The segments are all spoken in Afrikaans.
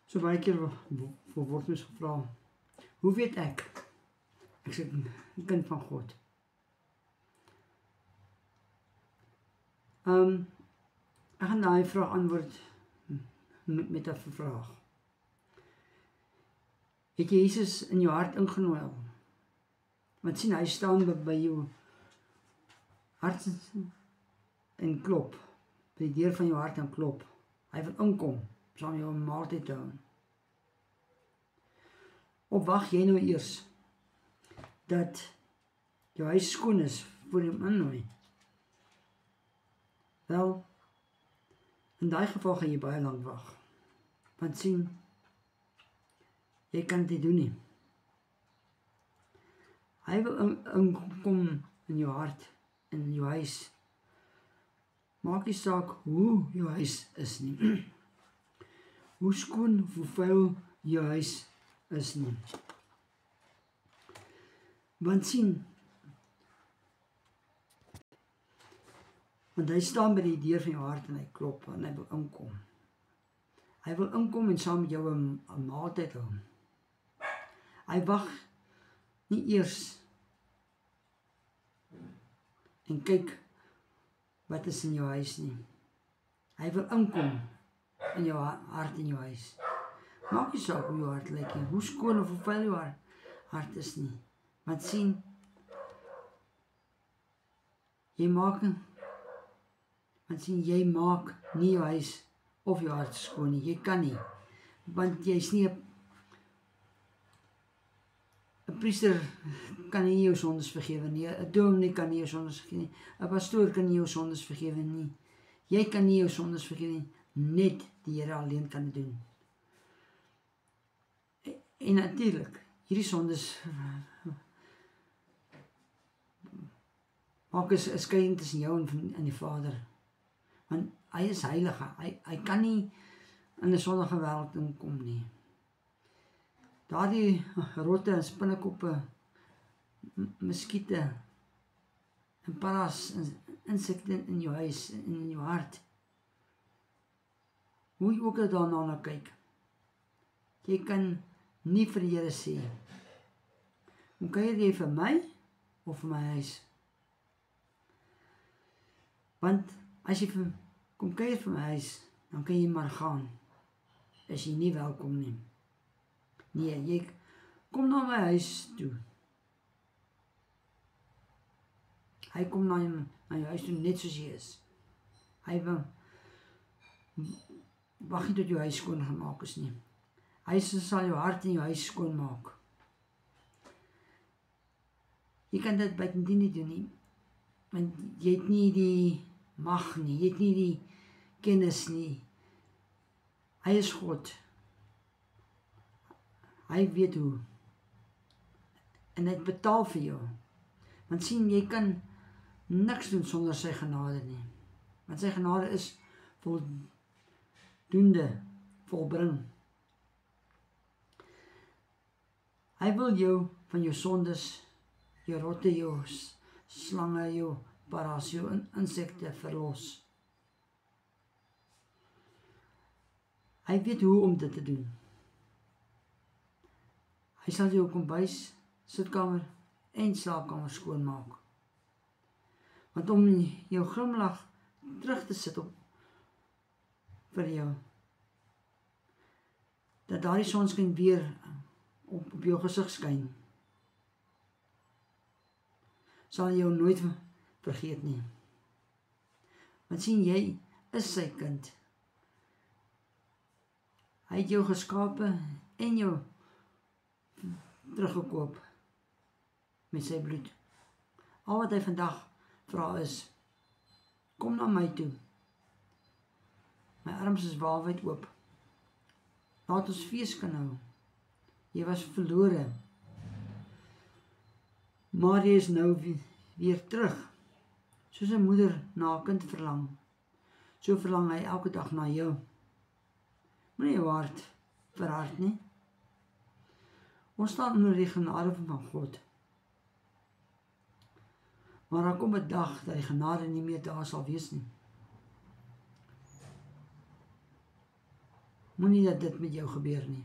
So baie keer word ons gevra, hoe weet ek? Ek is 'n kind van God. Ek gaan daai vraag antwoord met 'n vraag. Het jy Jesus in jou hart ingenooi al? Want sien, hy staan by jou hart en klop. By die deur van jou hart en klop. Hy wil inkom, saam jou 'n maaltyd te hou. Of wag jy nou eers dat jou huis skoon is voor jy hom innooi? Wel, in daai geval gaan jy baie lank wag. Want sien, jy kan dit doen nie. Hy wil inkom in jou hart, in jou huis. Maak nie saak hoe jou huis is nie. Hoe skoon of hoe vuil jou huis is nie. Want sien, want hy staan by die deur van jou hart en hy klop en hy wil inkom. Hy wil inkom en saam met jou 'n maaltyd hou. Hy wag nie eers en kyk wat is in jou huis nie. Hy wil inkom in jou hart en jou huis. Maak nie saak hoe jou hart lyk nie, hoe skoon of hoe vuil jou hart is nie. Want sien, jy maak nie jou huis of jou hart skoon nie. Jy kan nie, want jy is nie 'n priester kan nie jou sondes vergewe nie. 'n dominee kan nie jou sondes vergewe nie. 'n pastoor kan nie jou sondes vergewe nie. Jy kan nie jou sondes vergewe nie. Net die Here alleen kan dit doen. En natuurlik, hierdie sondes maak 'n skeiding tussen jou en die Vader. Want hy is heilig. Hy kan nie in 'n sondige wêreld inkom nie. Daardie rotte en spinnekoppe, muskiete en paras, insekte in jou huis en in jou hart. Hoe jy ook al daarna kyk. Jy kan nie vir die Here sê, hoe kuier jy vir my of vir my huis? Want as jy kom kuier vir my huis, dan kan jy maar gaan. As jy nie welkom nie. Nee, jy kom na my huis toe. Hy kom na jou huis toe net soos jy is. Hy wil wag nie tot jou huis skoon gemaak is nie. Hy sal jou hart en jou huis skoon maak. Jy kan dit buitendien nie doen nie. Want jy het nie die mag nie, jy het nie die kennis nie. Hy is God. Hy weet hoe. En hy het betaal vir jou. Want sien, jy kan niks doen sonder sy genade nie. Want sy genade is voldoende, volbring. Hy wil jou van jou sondes, jou rotte, jou slange, jou paras, jou insekte verlos. Hy weet hoe om dit te doen. Hy sal jou kombuis, sitkamer en slaapkamer skoonmaak. Want om jou glimlag terug te sit op vir jou, dat daardie sonskyn weer op jou gesig skyn, sal jou nooit vergeet nie. Want sien, jy is sy kind. Hy het jou geskape en jou teruggekoop met sy bloed. Al wat hy vandag vra is, kom na my toe. My arms is waawyd oop. Laat ons fees kan hou. Jy was verlore. Maar jy is nou weer terug. Soos 'n moeder na 'n kind verlang. So verlang hy elke dag na jou. Moenie jou hart verhard nie. Ons staan onder die genade van God. Maar daar kom 'n dag dat die genade nie meer daar sal wees nie. Moenie dat dit met jou gebeur nie.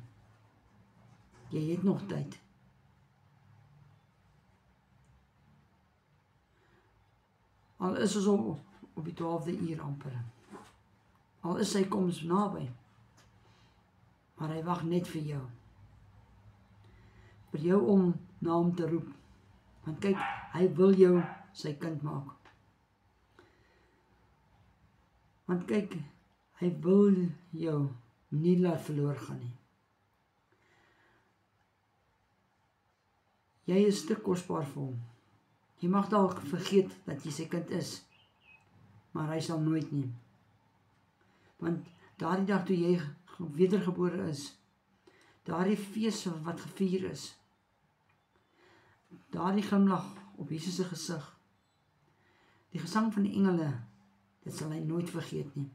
Jy het nog tyd. Al is ons op die 12de uur amper. Al is sy koms naby. Maar hy wag net vir jou. Vir jou om na hom te roep. Want kyk, hy wil jou sy kind maak. Want kyk, hy wil jou nie laat verloor gaan nie. Jy is te kosbaar vir hom. Jy mag dalk vergeet dat jy sy kind is, maar hy sal nooit nie. Want daardie dag toe jy wedergebore is, daardie fees wat gevier is, daardie glimlag op Jesus se gesig, die gesang van die engele, dit sal hy nooit vergeet nie.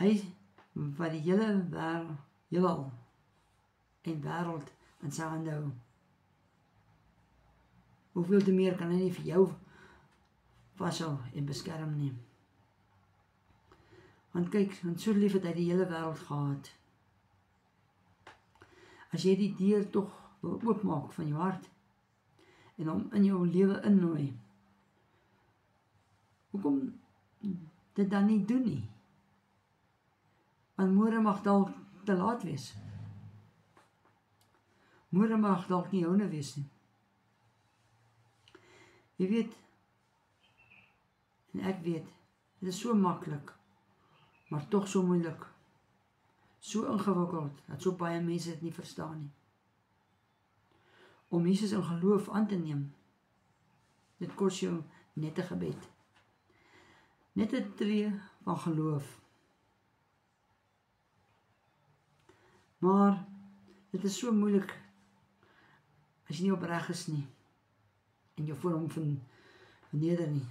Hy wat die hele heelal en wêreld in sy hande hou. Hoeveel te meer kan hy nie vir jou vashou en beskerm nie. Want kyk, want so lief het hy die hele wêreld gehad. As jy die deur tog wil oopmaak van jou hart en hom in jou lewe innooi, hoekom dit dan nie doen nie? Want môre mag dalk te laat wees. Môre mag dalk nie joune wees nie. Jy weet, en ek weet, dit is so maklik, maar tog so moeilik, so ingewikkeld, dat so baie mense dit nie verstaan nie. Om Jesus in geloof aan te neem, dit kos jou net 'n gebed. Net 'n tree van geloof. Maar dit is so moeilik as jy nie opreg is nie en jou voor hom verneder nie.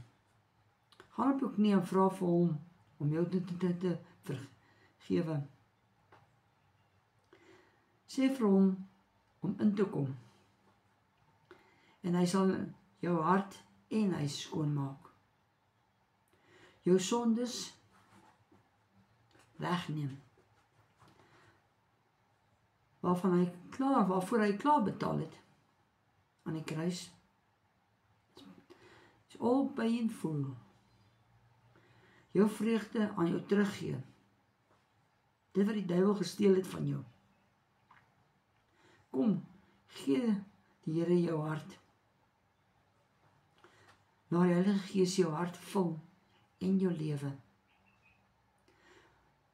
Gaan op jou knie en vra vir hom om jou te vergewe. Sê vir hom om in te kom. En hy sal jou hart en hy skoonmaak. Jou sondes wegneem. Waarvoor hy klaar betaal het aan die kruis. Is all paid in full. Jou vreugde aan jou teruggee. Dit wat die duiwel gesteel het van jou. Kom, gee die Here jou hart. Laat die Heilige Gees jou hart vul en jou lewe.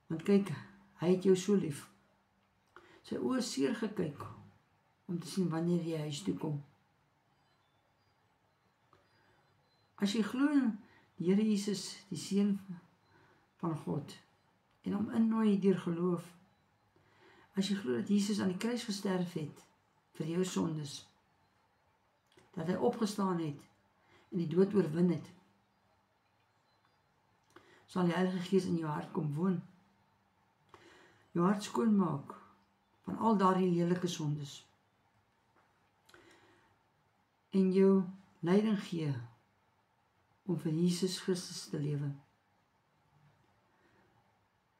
Want kyk, hy het jou so lief. Sy oë seer gekyk om te sien wanneer jy huis toe kom. As jy glo in die Here Jesus, die Seun van God, en hom innooi deur geloof, as jy glo dat Jesus aan die kruis gesterf het vir jou sondes, dat hy opgestaan het en die dood oorwin het, sal die Heilige Gees in jou hart kom woon, jou hart skoonmaak van al daardie lelike sondes, en jou leiding gee om vir Jesus Christus te lewe,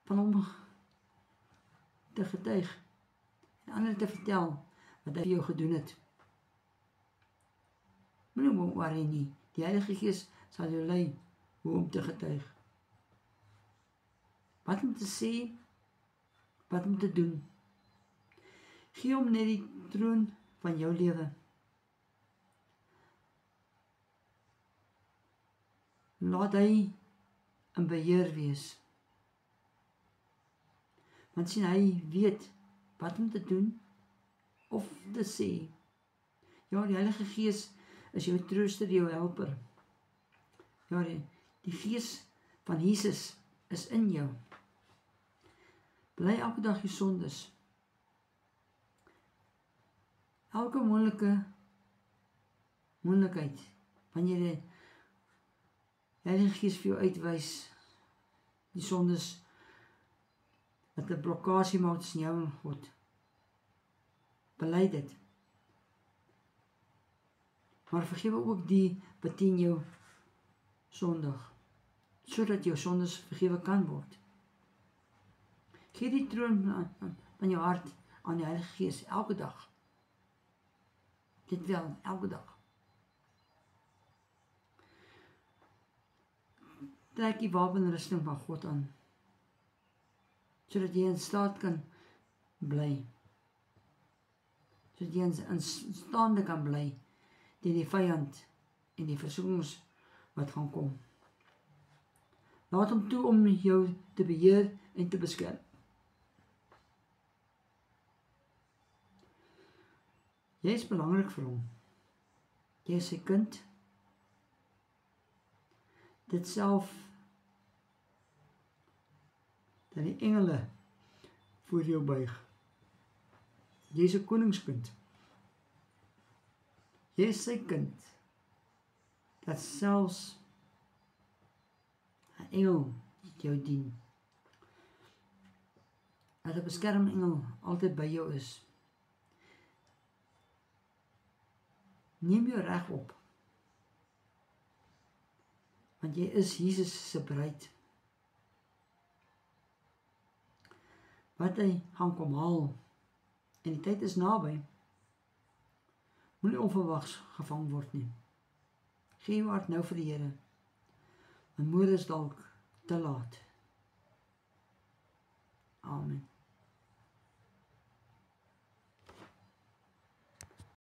van hom te getuig en ander te vertel wat hy vir jou gedoen het. Moenie worry nie, die Heilige Gees sal jou lei hoe om te getuig. Wat om te sê, wat om te doen. Gee hom net die troon van jou lewe. Laat hy in beheer wees. Want sien, hy weet wat om te doen of te sê. Ja, die Heilige Gees is jou trooster, jou helper. Ja, die Gees van Jesus is in jou. Bly elke dag jou sondes. Elke moontlikheid, wanneer die Heilige Gees vir jou uitwys, die sondes wat 'n blokkasie maak tussen jou en God. Bely dit. Maar vergewe ook die wat teen jou sondig, sodat jou sondes vergewe kan word. Gee die troon van jou hart aan die Heilige Gees elke dag. Dit wel, elke dag. Trek die wapenrusting van God aan, sodat jy in staat kan bly, sodat jy in staande kan bly teen die vyand en die versoekings wat gaan kom. Laat hom toe om jou te beheer en te beskerm. Jy is belangrik vir hom. Jy is sy kind. Dit self dat die engele voor jou buig. Jy is 'n koningskind. Jy is sy kind. Dat selfs 'n engel jou dien. Dat 'n beskermengel altyd by jou is. Neem jou reg op. Want jy is Jesus se bruid. Wat hy gaan kom haal. En die tyd is naby. Moenie onverwags gevang word nie. Gee jou hart nou vir die Here. Want môre is dalk te laat. Amen.